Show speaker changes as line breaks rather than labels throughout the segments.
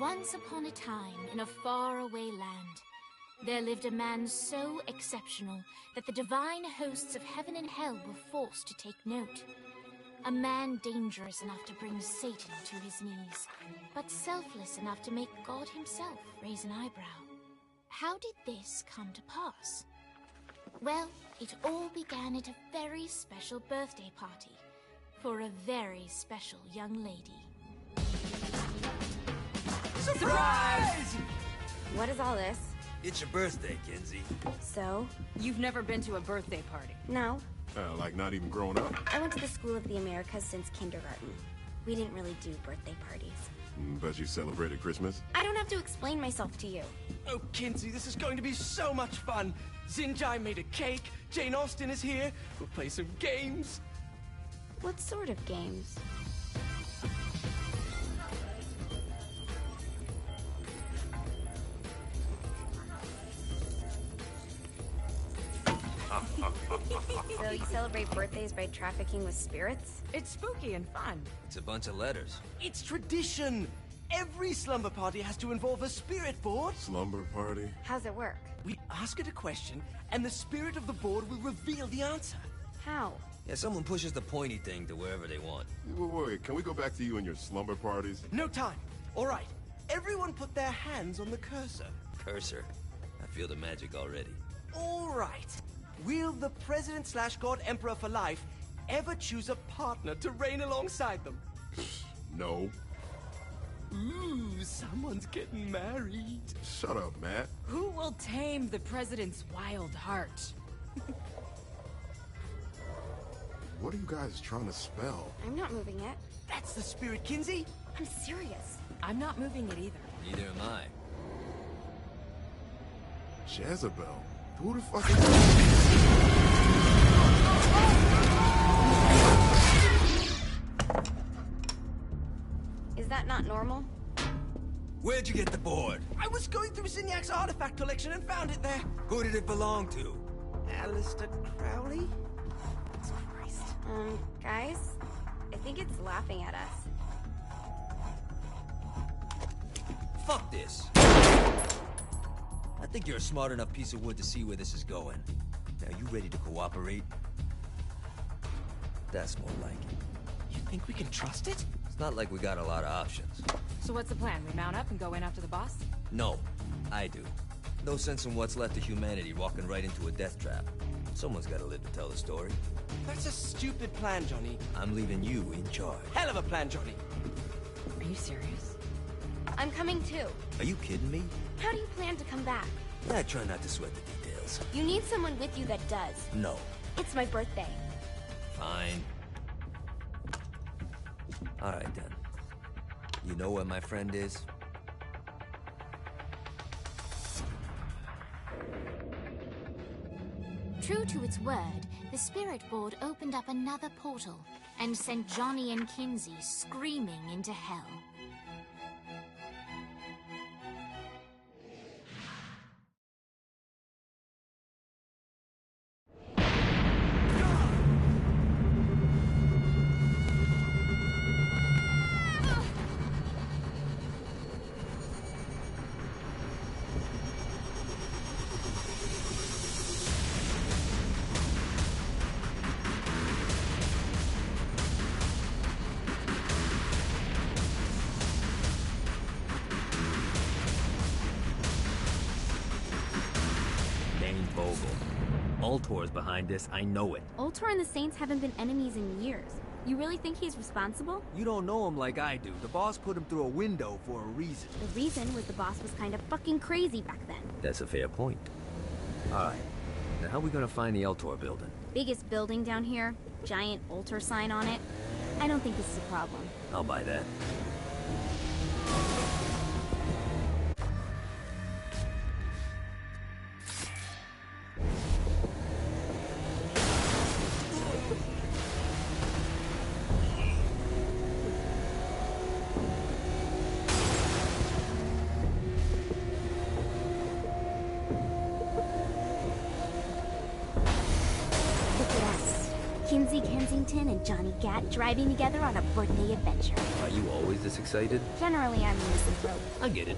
Once upon a time, in a faraway land, there lived a man so exceptional that the divine hosts of heaven and hell were forced to take note. A man dangerous enough to bring Satan to his knees, but selfless enough to make God himself raise an eyebrow. How did this come to pass? Well, it all began at a very special birthday party for a very special young lady.
Surprise!
What is all this?
It's your birthday, Kinsey.
So?
You've never been to a birthday party?
No.
Like not even growing up?
I went to the School of the Americas since kindergarten. We didn't really do birthday parties.
But you celebrated Christmas?
I don't have to explain myself to you.
Oh, Kinsey, this is going to be so much fun. Xinjai made a cake, Jane Austen is here, we'll play some games.
What sort of games? So you celebrate birthdays by trafficking with spirits?
It's spooky and fun.
It's a bunch of letters.
It's tradition. Every slumber party has to involve a spirit board.
Slumber party?
How's it work?
We ask it a question, and the spirit of the board will reveal the answer.
How?
Yeah, someone pushes the pointy thing to wherever they want.
Wait, can we go back to you and your slumber parties?
No time. All right. Everyone put their hands on the cursor.
Cursor. I feel the magic already.
All right. Will the President/God Emperor for life ever choose a partner to reign alongside them?
No.
Ooh, someone's getting married.
Shut up, Matt.
Who will tame the president's wild heart?
What are you guys trying to spell?
I'm not moving it.
That's the spirit, Kinsey.
I'm serious.
I'm not moving it either.
Neither am I.
Jezebel. Who the fuck is
Is that not normal?
Where'd you get the board?
I was going through Zinniac's artifact collection and found it there.
Who did it belong to?
Alistair Crowley? Christ.
Guys? I think it's laughing at us.
Fuck this. I think you're a smart enough piece of wood to see where this is going. Now, you ready to cooperate? That's more like it.
You think we can trust it?
It's not like we got a lot of options.
So what's the plan? We mount up and go in after the boss?
No, I do. No sense in what's left of humanity walking right into a death trap. Someone's gotta live to tell the story.
That's a stupid plan, Johnny.
I'm leaving you in charge.
Hell of a plan, Johnny.
Are you serious?
I'm coming too.
Are you kidding me?
How do you plan to come back?
I try not to sweat the details.
You need someone with you that does.
No.
It's my birthday.
Fine. Alright then. You know where my friend is?
True to its word, the spirit board opened up another portal and sent Johnny and Kinsey screaming into hell.
Ultor's behind this, I know it.
Ultor and the Saints haven't been enemies in years. You really think he's responsible?
You don't know him like I do. The boss put him through a window for a reason.
The reason was the boss was kind of fucking crazy back then.
That's a fair point. Alright. Now how are we gonna find the Ultor building?
Biggest building down here, giant Ultor sign on it. I don't think this is a problem.
I'll buy that.
Kinsey Kensington and Johnny Gat driving together on a birthday adventure.
Are you always this excited?
Generally, I'm a misanthrope.
I get it.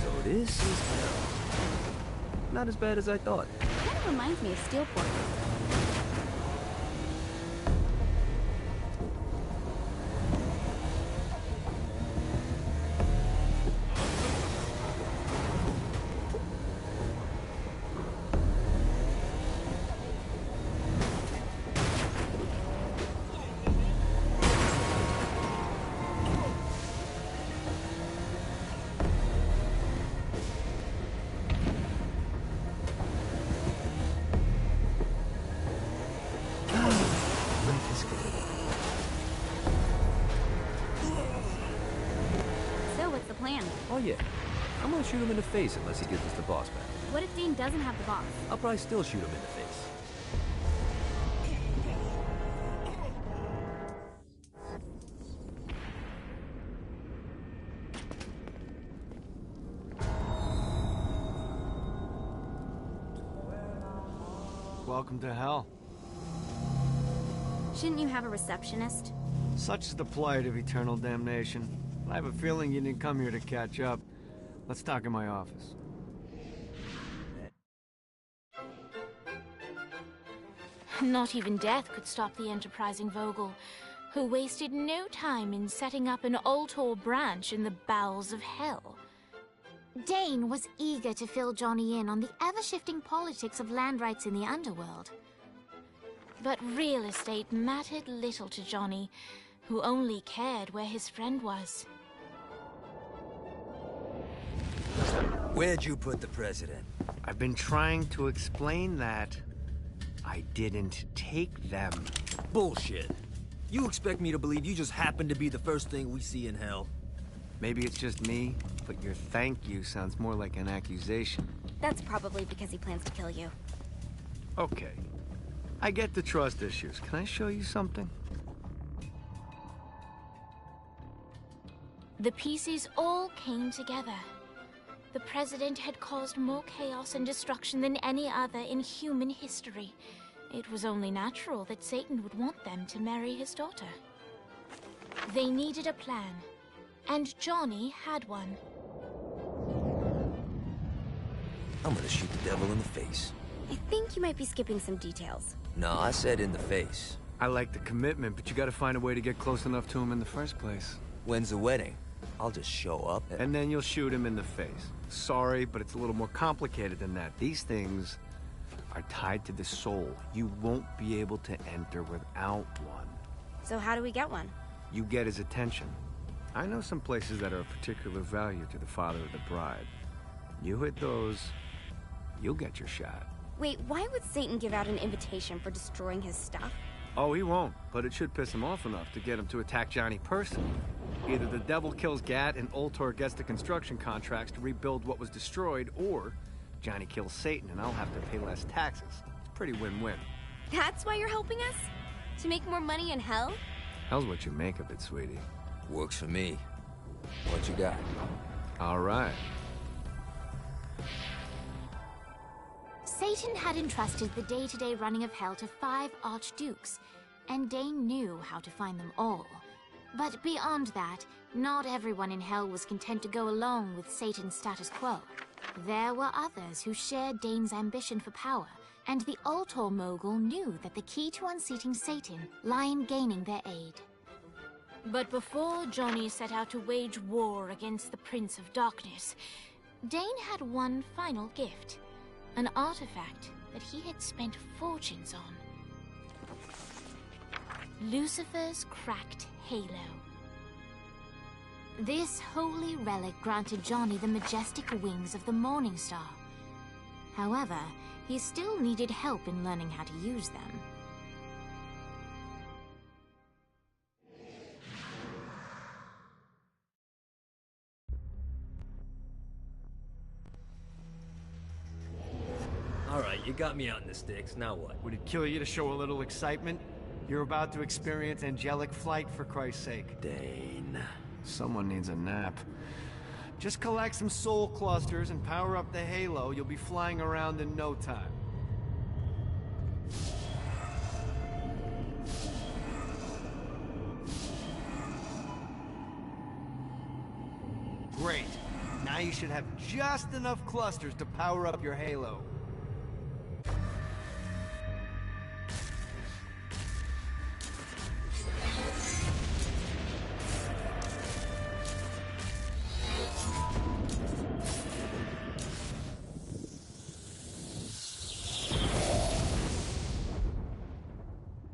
So this is hell. Not as bad as I thought.
Kind of reminds me of Steelport.
Oh yeah. I'm gonna shoot him in the face unless he gives us the boss back.
What if Dane doesn't have the boss?
I'll probably still shoot him in the face.
Welcome to hell.
Shouldn't you have a receptionist?
Such is the plight of eternal damnation. I have a feeling you didn't come here to catch up. Let's talk in my office.
Not even death could stop the enterprising Vogel, who wasted no time in setting up an Ultor branch in the bowels of hell. Dane was eager to fill Johnny in on the ever-shifting politics of land rights in the underworld. But real estate mattered little to Johnny, who only cared where his friend was.
Where'd you put the president?
I've been trying to explain that. I didn't take them.
Bullshit. You expect me to believe you just happened to be the first thing we see in hell?
Maybe it's just me, but your thank you sounds more like an accusation.
That's probably because he plans to kill you.
Okay. I get the trust issues. Can I show you something?
The pieces all came together. The president had caused more chaos and destruction than any other in human history. It was only natural that Satan would want them to marry his daughter. They needed a plan, and Johnny had one.
I'm gonna shoot the devil in the face.
I think you might be skipping some details.
No, I said in the face.
I like the commitment, but you gotta find a way to get close enough to him in the first place.
When's the wedding? I'll just show up
and then you'll shoot him in the face. Sorry, but it's a little more complicated than that. These things are tied to the soul. You won't be able to enter without one.
So how do we get one?
You get his attention. I know some places that are of particular value to the father of the bride. You hit those, you'll get your shot.
Wait, why would Satan give out an invitation for destroying his stuff?
Oh, he won't, but it should piss him off enough to get him to attack Johnny personally. Either the devil kills Gat and Ultor gets the construction contracts to rebuild what was destroyed, or Johnny kills Satan and I'll have to pay less taxes. It's pretty win-win.
That's why you're helping us? To make more money in hell?
Hell's what you make of it, sweetie.
Works for me. What you got?
All right.
Satan had entrusted the day-to-day running of hell to 5 archdukes, and Dane knew how to find them all. But beyond that, not everyone in hell was content to go along with Satan's status quo. There were others who shared Dane's ambition for power, and the Ultor mogul knew that the key to unseating Satan lay in gaining their aid. But before Johnny set out to wage war against the Prince of Darkness, Dane had one final gift, an artifact that he had spent fortunes on. Lucifer's cracked halo. This holy relic granted Johnny the majestic wings of the Morning Star. However, he still needed help in learning how to use them.
you got me out in the sticks, now what?
Would it kill you to show a little excitement? You're about to experience angelic flight, for Christ's sake.
Dane.
Someone needs a nap. Just collect some soul clusters and power up the halo. You'll be flying around in no time. Great. Now you should have just enough clusters to power up your halo.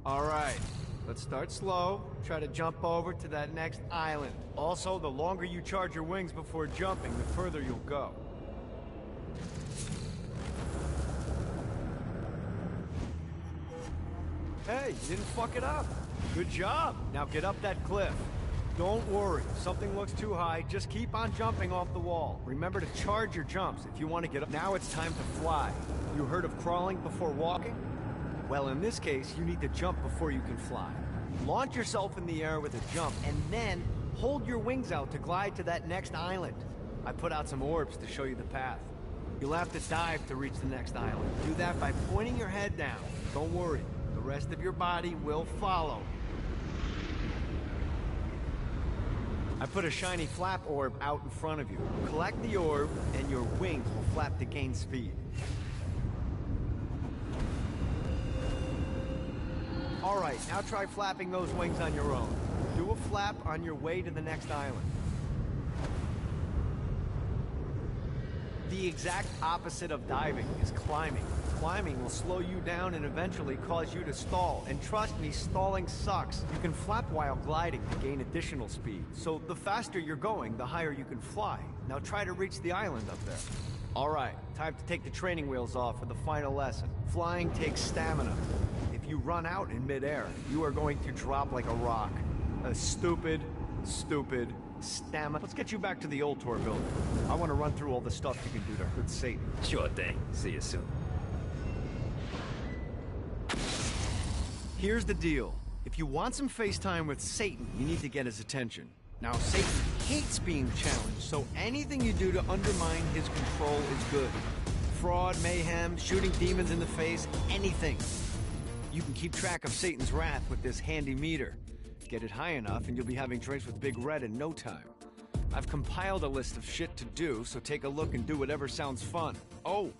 Alright, let's start slow. Try to jump over to that next island. Also, the longer you charge your wings before jumping, the further you'll go. Hey, you didn't fuck it up. Good job. Now get up that cliff. Don't worry, if something looks too high, just keep on jumping off the wall. Remember to charge your jumps if you want to get up. Now it's time to fly. You heard of crawling before walking? Well, in this case, you need to jump before you can fly. Launch yourself in the air with a jump, and then hold your wings out to glide to that next island. I put out some orbs to show you the path. You'll have to dive to reach the next island. Do that by pointing your head down. Don't worry, the rest of your body will follow. I put a shiny flap orb out in front of you. Collect the orb, and your wings will flap to gain speed. Alright, now try flapping those wings on your own. Do a flap on your way to the next island. The exact opposite of diving is climbing. Climbing will slow you down and eventually cause you to stall. And trust me, stalling sucks. You can flap while gliding to gain additional speed. So the faster you're going, the higher you can fly. Now try to reach the island up there. Alright, time to take the training wheels off for the final lesson. Flying takes stamina. If you run out in midair, you are going to drop like a rock. A stupid stamina. Let's get you back to the Ultor building. I want to run through all the stuff you can do to hurt Satan.
Sure thing. See you soon.
Here's the deal. If you want some FaceTime with Satan, you need to get his attention. Now, Satan hates being challenged, so anything you do to undermine his control is good. Fraud, mayhem, shooting demons in the face, anything. You can keep track of Satan's wrath with this handy meter. Get it high enough and you'll be having drinks with Big Red in no time. I've compiled a list of shit to do, so take a look and do whatever sounds fun. Oh,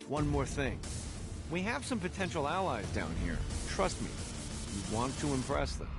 one more thing. We have some potential allies down here. Trust me, you want to impress them.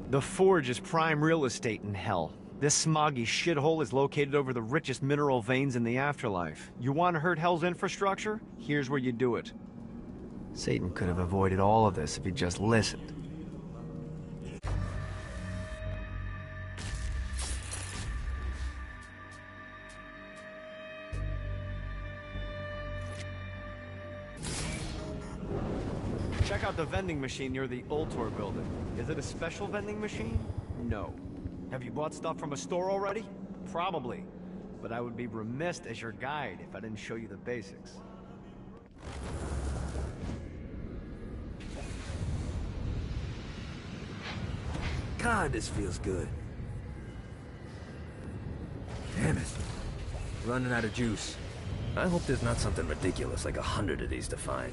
The Forge is prime real estate in hell. This smoggy shithole is located over the richest mineral veins in the afterlife. You want to hurt Hell's infrastructure? Here's where you do it. Satan could have avoided all of this if he just listened. Check out the vending machine near the Ultor building. Is it a special vending machine? No. Have you bought stuff from a store already? Probably. But I would be remiss as your guide if I didn't show you the basics.
God, this feels good. Damn it. Running out of juice. I hope there's not something ridiculous like 100 of these to find.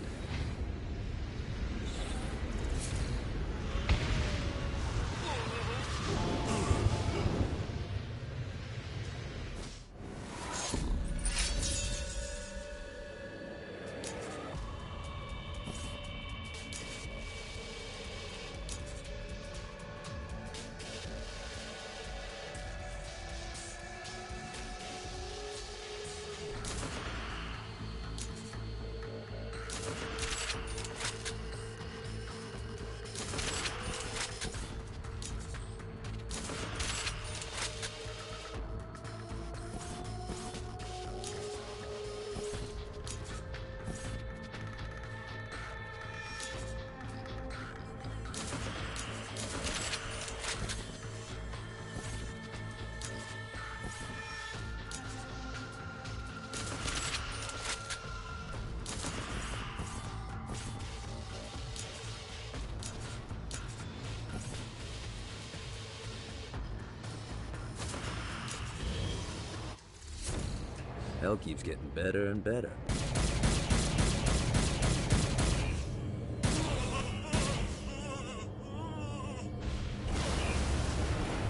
Hell keeps getting better and better.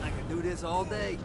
I could do this all day.